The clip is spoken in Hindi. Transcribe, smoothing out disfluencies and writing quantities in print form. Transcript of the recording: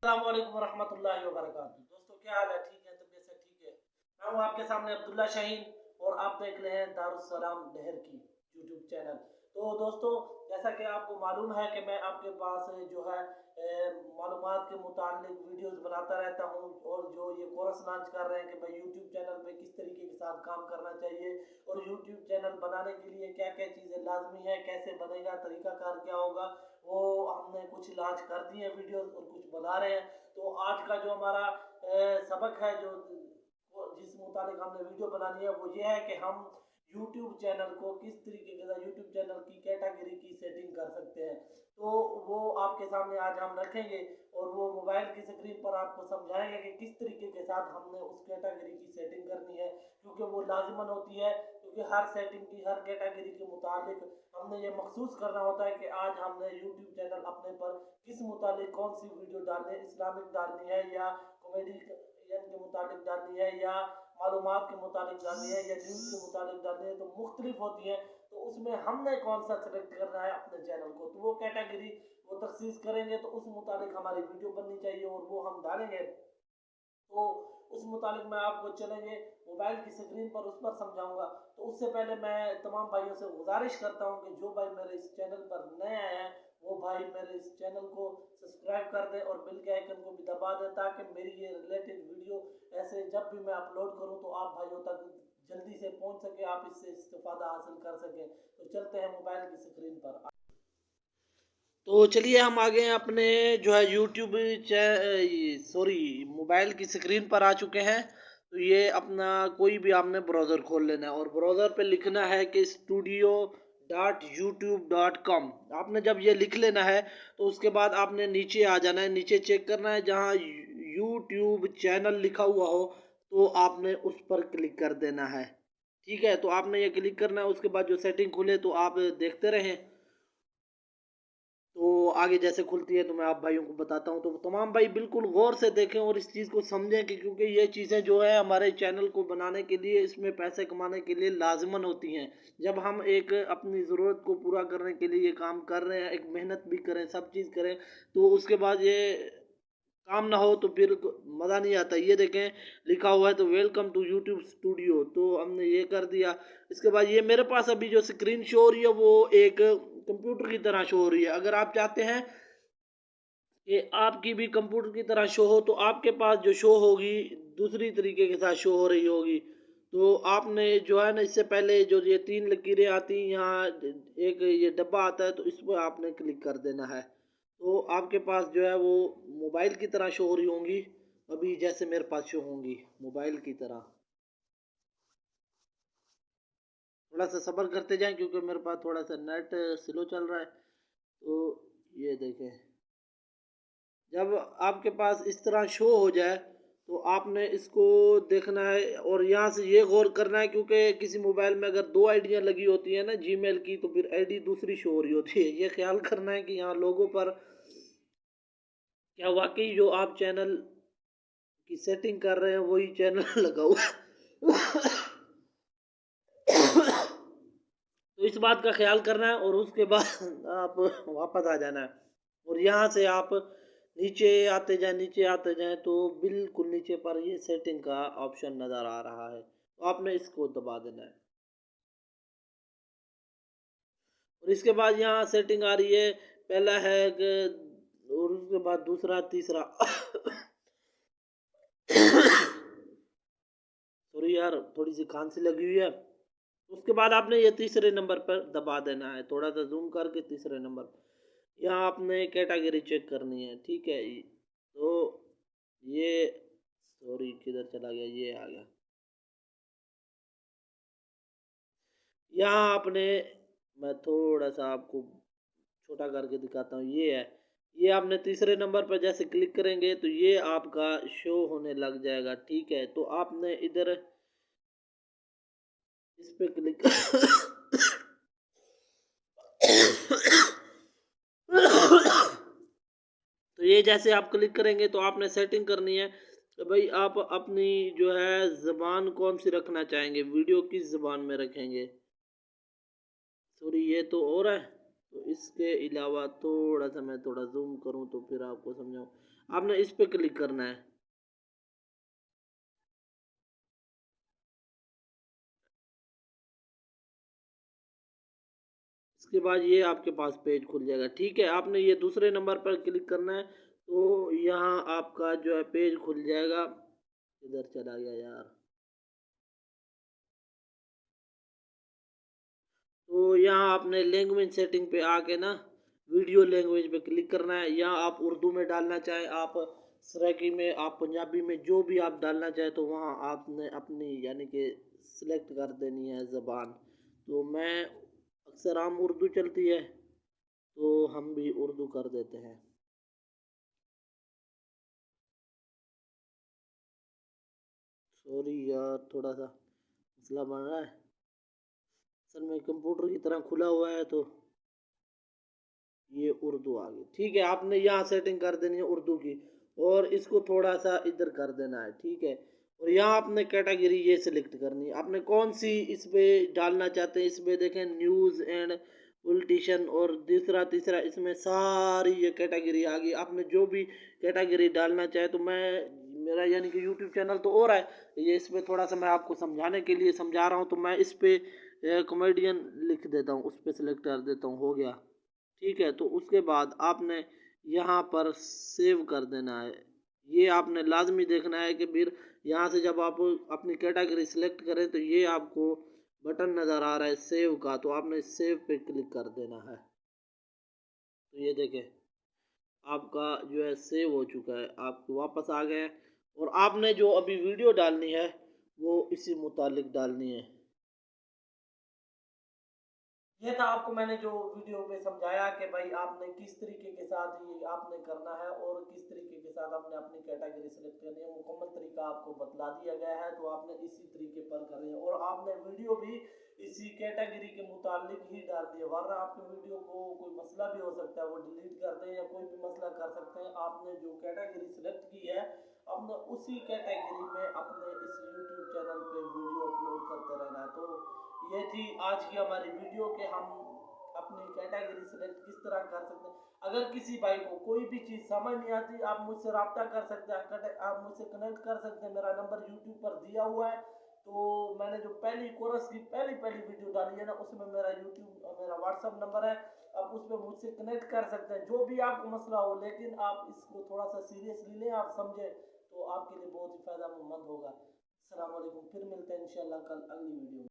अस्सलाम वालेकुम रहमतुल्लाहि व बरकातहू। दोस्तों क्या हाल है? ठीक है? तबीयत से ठीक है? मैं हूँ आपके सामने अब्दुल्ला शाहीन और आप देख रहे हैं दारुस्सलाम लहर की यूट्यूब चैनल। तो दोस्तों जैसा कि आपको मालूम है कि मैं आपके पास जो है मालूमात के मुतालिक वीडियोस बनाता रहता हूँ और जो ये कोर्स लॉन्च कर रहे हैं कि भाई यूट्यूब चैनल पे किस तरीके के साथ काम करना चाहिए और यूट्यूब चैनल बनाने के लिए क्या क्या चीज़ें लाजमी है, कैसे बनेगा, तरीकाकार क्या होगा, वो हमने कुछ लॉन्च कर दिए वीडियोस और कुछ बना रहे हैं। तो आज का जो हमारा सबक है, जो जिस मुताबिक हमने वीडियो बनानी है, वो ये है कि हम यूट्यूब चैनल को किस तरीके के साथ यूट्यूब चैनल की कैटेगरी की सेटिंग कर सकते हैं। तो वो आपके सामने आज हम रखेंगे और वो मोबाइल की स्क्रीन पर आपको समझाएंगे कि किस तरीके के साथ हमने उस कैटेगरी की सेटिंग करनी है, क्योंकि वो लाजिमन होती है। क्योंकि हर सेटिंग की हर कैटेगरी के मुताबिक हमने ये महसूस करना होता है कि आज हमने यूट्यूब चैनल अपने पर किस मुताबिक कौन सी वीडियो डालनी है, इस्लामिक डालनी है या कॉमेडी के मुताबिक डालनी है या मालूमात के मुताबिक डालनी है या न्यूज़ के मुताबिक डालनी है, तो मुख्तलिफ होती है। तो उसमें हमने कौन सा सेलेक्ट करना है अपने चैनल को, तो वो कैटेगरी वो तखसीस करेंगे, तो उस मुताबिक हमारी वीडियो बननी चाहिए और वो हम डालेंगे। तो उस मुतालिक मैं आपको चलेंगे मोबाइल की स्क्रीन पर उस पर समझाऊंगा। तो उससे पहले मैं तमाम भाइयों से गुजारिश करता हूं कि जो भाई मेरे इस चैनल पर नए आए हैं वो भाई मेरे इस चैनल को सब्सक्राइब कर दें और बिल के आइकन को भी दबा दें, ताकि मेरी ये रिलेटेड वीडियो ऐसे जब भी मैं अपलोड करूं तो आप भाइयों तक जल्दी से पहुंच सके, आप इससे इस्तेफादा हासिल कर सकें। तो चलते हैं मोबाइल की स्क्रीन पर। तो चलिए हम आ गए हैं अपने जो है यूट्यूब सॉरी मोबाइल की स्क्रीन पर आ चुके हैं। तो ये अपना कोई भी आपने ब्राउज़र खोल लेना है और ब्राउज़र पे लिखना है कि studio.youtube.com। आपने जब ये लिख लेना है तो उसके बाद आपने नीचे आ जाना है, नीचे चेक करना है जहाँ यूट्यूब चैनल लिखा हुआ हो तो आपने उस पर क्लिक कर देना है। ठीक है, तो आपने ये क्लिक करना है। उसके बाद जो सेटिंग खुले तो आप देखते रहें। तो आगे जैसे खुलती है तो मैं आप भाइयों को बताता हूँ। तो तमाम भाई बिल्कुल गौर से देखें और इस चीज़ को समझें कि क्योंकि ये चीज़ें जो है हमारे चैनल को बनाने के लिए, इसमें पैसे कमाने के लिए लाजमन होती हैं। जब हम एक अपनी ज़रूरत को पूरा करने के लिए ये काम कर रहे हैं, एक मेहनत भी करें, सब चीज़ करें, तो उसके बाद ये काम ना हो तो फिर मज़ा नहीं आता। ये देखें लिखा हुआ है तो वेलकम टू यूट्यूब स्टूडियो, तो हमने ये कर दिया। इसके बाद ये मेरे पास अभी जो स्क्रीन शो हो रही है वो एक कंप्यूटर की तरह शो हो रही है। अगर आप चाहते हैं कि आपकी भी कंप्यूटर की तरह शो हो तो आपके पास जो शो होगी दूसरी तरीके के साथ शो हो रही होगी। तो आपने जो है ना, इससे पहले जो ये 3 लकीरें आती हैं, यहाँ एक ये डब्बा आता है तो इस पर आपने क्लिक कर देना है। तो आपके पास जो है वो मोबाइल की तरह शो हो रही होंगी, अभी जैसे मेरे पास शो होंगी मोबाइल की तरह। थोड़ा सा सब्र करते जाएं क्योंकि मेरे पास थोड़ा सा नेट स्लो चल रहा है। तो ये देखें, जब आपके पास इस तरह शो हो जाए तो आपने इसको देखना है और यहाँ से ये गौर करना है, क्योंकि किसी मोबाइल में अगर 2 आईडियाँ लगी होती है ना जीमेल की, तो फिर आईडी दूसरी शो हो रही होती है। ये ख्याल करना है कि यहाँ लोगों पर क्या वाकई जो आप चैनल की सेटिंग कर रहे हैं वही चैनल लगा हुआ तो इस बात का ख्याल करना है और उसके बाद आप वापस आ जाना है और यहाँ से आप नीचे आते जाएं तो बिल्कुल नीचे पर ये सेटिंग का ऑप्शन नज़र आ रहा है, तो आपने इसको दबा देना है। और इसके बाद यहाँ सेटिंग आ रही है, पहला है कि, और उसके बाद दूसरा, तीसरा सॉरी यार, थोड़ी सी खांसी लगी हुई है। उसके बाद आपने ये तीसरे नंबर पर दबा देना है, थोड़ा सा जूम करके तीसरे नंबर। यहाँ आपने कैटेगरी चेक करनी है, ठीक है। तो ये सॉरी किधर चला गया, ये आ गया। यहाँ आपने, मैं थोड़ा सा आपको छोटा करके दिखाता हूँ, ये है। ये आपने तीसरे नंबर पर जैसे क्लिक करेंगे तो ये आपका शो होने लग जाएगा, ठीक है। तो आपने इधर इस पे क्लिक तो ये जैसे आप क्लिक करेंगे तो आपने सेटिंग करनी है तो भाई आप अपनी जो है ज़बान कौन सी रखना चाहेंगे, वीडियो किस ज़बान में रखेंगे। सॉरी ये तो और है, तो इसके अलावा थोड़ा सा मैं थोड़ा जूम करूँ तो फिर आपको समझाऊँ। आपने इस पे क्लिक करना है। इसके बाद ये आपके पास पेज खुल जाएगा। ठीक है, आपने ये दूसरे नंबर पर क्लिक करना है तो यहाँ आपका जो है पेज खुल जाएगा। इधर चला गया यार। तो यहाँ आपने लैंग्वेज सेटिंग पे आके ना वीडियो लैंग्वेज पे क्लिक करना है। यहाँ आप उर्दू में डालना चाहें, आप सराइकी में, आप पंजाबी में, जो भी आप डालना चाहें तो वहाँ आपने अपनी यानी कि सिलेक्ट कर देनी है ज़बान। तो मैं अक्सर आम उर्दू चलती है तो हम भी उर्दू कर देते हैं। सॉरी यार, थोड़ा सा मसला बन रहा है। असल में कंप्यूटर की तरह खुला हुआ है तो ये उर्दू आ गई। ठीक है, आपने यहाँ सेटिंग कर देनी है उर्दू की और इसको थोड़ा सा इधर कर देना है। ठीक है, और यहाँ आपने कैटेगरी ये सिलेक्ट करनी है, आपने कौन सी इस पे डालना चाहते हैं। इसमें देखें न्यूज़ एंड पॉलिटिशियन और दूसरा तीसरा इसमें सारी ये कैटेगरी आ गई। आपने जो भी कैटेगरी डालना चाहे तो मैं मेरा यानी कि यूट्यूब चैनल तो और है ये, इसमें थोड़ा सा मैं आपको समझाने के लिए समझा रहा हूँ तो मैं इस पे कॉमेडियन लिख देता हूँ, उस पर सिलेक्ट कर देता हूँ, हो गया। ठीक है, तो उसके बाद आपने यहाँ पर सेव कर देना है। ये आपने लाजमी देखना है कि फिर यहाँ से जब आप अपनी कैटेगरी सिलेक्ट करें तो ये आपको बटन नज़र आ रहा है सेव का, तो आपने सेव पे क्लिक कर देना है। तो ये देखें आपका जो है सेव हो चुका है, आप वापस आ गए और आपने जो अभी वीडियो डालनी है वो इसी मुतालिक डालनी है। ये था आपको मैंने जो वीडियो में समझाया कि भाई आपने किस तरीके के साथ ये आपने करना है और किस तरीके के साथ आपने अपनी कैटेगरी सेलेक्ट करनी है। मुकम्मल तरीका आपको बतला दिया गया है तो आपने इसी तरीके पर करनी है और आपने वीडियो भी इसी कैटेगरी के मुतालिक ही डाल दिया, वरना आपकी वीडियो को कोई मसला भी हो सकता है, वो डिलीट कर दें या कोई भी मसला कर सकते हैं। आपने जो कैटेगरी सेलेक्ट की है आपने उसी कैटेगरी में अपने इस यूट्यूब चैनल पे वीडियो अपलोड करते रहना है। तो ये थी आज की हमारी वीडियो कि हम अपनी कैटेगरी सेलेक्ट किस तरह कर सकते हैं। अगर किसी भाई को कोई भी चीज़ समझ नहीं आती आप मुझसे रब्ता कर सकते हैं, आप मुझसे कनेक्ट कर सकते हैं। मेरा नंबर यूट्यूब पर दिया हुआ है। तो मैंने जो पहली कोर्स की पहली पहली वीडियो डाली है ना उसमें मेरा यूट्यूब मेरा व्हाट्सअप नंबर है, आप उस पर मुझसे कनेक्ट कर सकते हैं जो भी आपको मसला हो। लेकिन आप इसको थोड़ा सा सीरियसली लें, आप समझें तो आपके लिए बहुत ही फ़ायदेमंद होगा। अस्सलाम वालेकुम, फिर मिलते हैं इंशाल्लाह कल अगली वीडियो में।